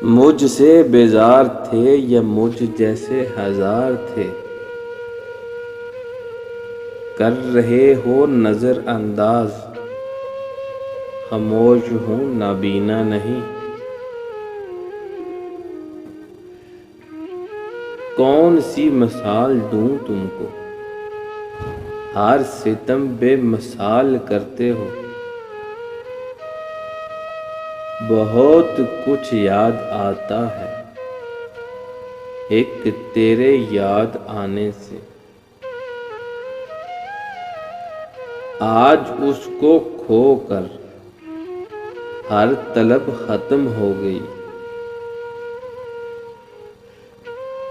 مجھ سے بیزار تھے یا مجھ جیسے ہزار تھے، کر رہے ہو نظر انداز، خاموش ہوں نابینا نہیں۔ کون سی مثال دوں تم کو، ہر ستم بے مثال کرتے ہو۔ بہت کچھ یاد آتا ہے ایک تیرے یاد آنے سے، آج اس کو کھو کر ہر طلب ختم ہو گئی۔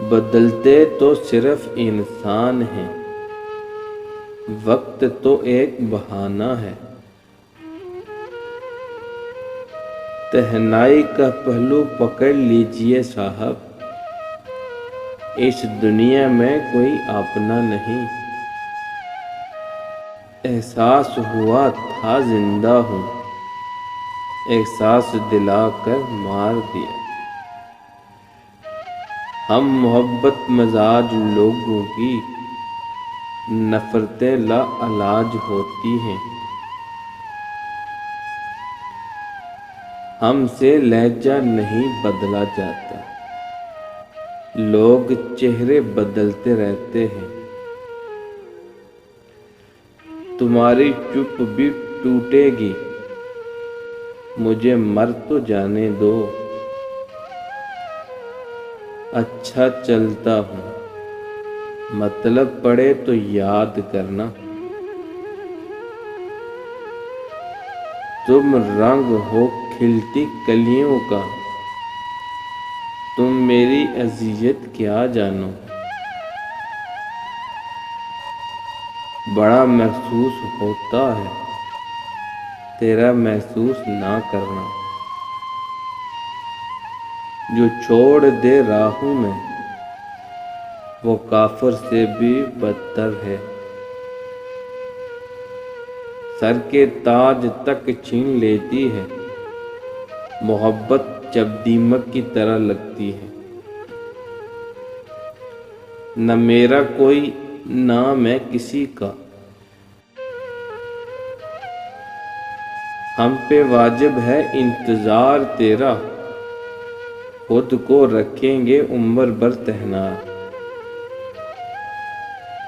بدلتے تو صرف انسان ہیں، وقت تو ایک بہانہ ہے۔ تنہائی کا پہلو پکڑ لیجئے صاحب، اس دنیا میں کوئی اپنا نہیں۔ احساس ہوا تھا زندہ ہوں، احساس دلا کر مار دیا۔ ہم محبت مزاج لوگوں کی نفرتیں لا علاج ہوتی ہیں۔ ہم سے لہجہ نہیں بدلا جاتا، لوگ چہرے بدلتے رہتے ہیں۔ تمہاری چپ بھی ٹوٹے گی، مجھے مر تو جانے دو۔ اچھا چلتا ہوں، مطلب پڑے تو یاد کرنا۔ تم رنگ ہو کھلتی کلیوں کا، تم میری اذیت کیا جانو۔ بڑا محسوس ہوتا ہے تیرا محسوس نہ کرنا۔ جو چھوڑ دے راہوں میں وہ کافر سے بھی بدتر ہے۔ سر کے تاج تک چھین لیتی ہے، محبت جب دیمک کی طرح لگتی ہے۔ نہ میرا کوئی نہ میں کسی کا، ہم پہ واجب ہے انتظار تیرا، خود کو رکھیں گے عمر بھر تہنار۔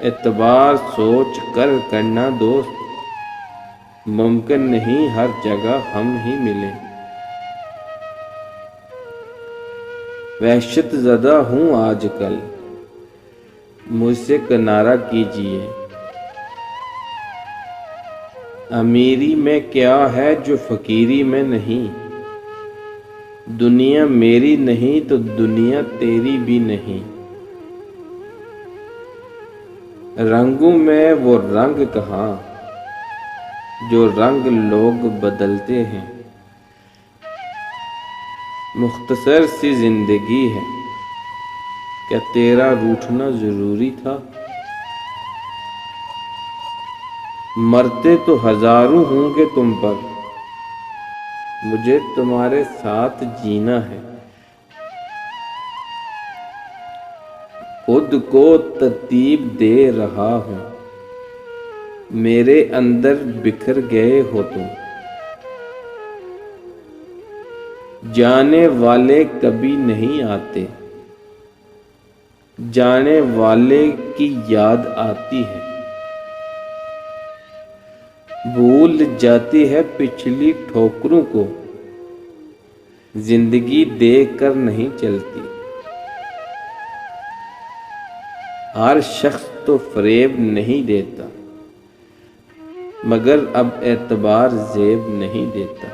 اعتبار سوچ کر کرنا دوست، ممکن نہیں ہر جگہ ہم ہی ملیں۔ وحشت زدہ ہوں آج کل، مجھ سے کنارہ کیجئے۔ امیری میں کیا ہے جو فقیری میں نہیں، دنیا میری نہیں تو دنیا تیری بھی نہیں۔ رنگوں میں وہ رنگ کہاں جو رنگ لوگ بدلتے ہیں۔ مختصر سی زندگی ہے، کیا تیرا روٹھنا ضروری تھا؟ مرتے تو ہزاروں ہوں گے تم پر، مجھے تمہارے ساتھ جینا ہے۔ خود کو ترتیب دے رہا ہوں، میرے اندر بکھر گئے ہو تم۔ جانے والے کبھی نہیں آتے، جانے والے کی یاد آتی ہے۔ بھول جاتی ہے پچھلی ٹھوکروں کو، زندگی دیکھ کر نہیں چلتی۔ ہر شخص تو فریب نہیں دیتا، مگر اب اعتبار زیب نہیں دیتا۔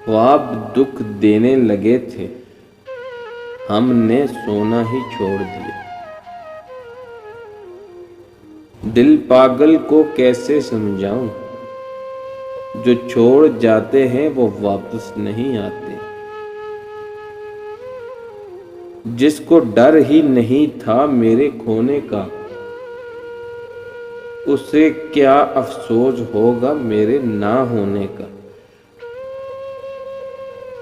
خواب دکھ دینے لگے تھے، ہم نے سونا ہی چھوڑ دیا۔ دل پاگل کو کیسے سمجھاؤں، جو چھوڑ جاتے ہیں وہ واپس نہیں آتے۔ جس کو ڈر ہی نہیں تھا میرے کھونے کا، اسے کیا افسوس ہوگا میرے نہ ہونے کا۔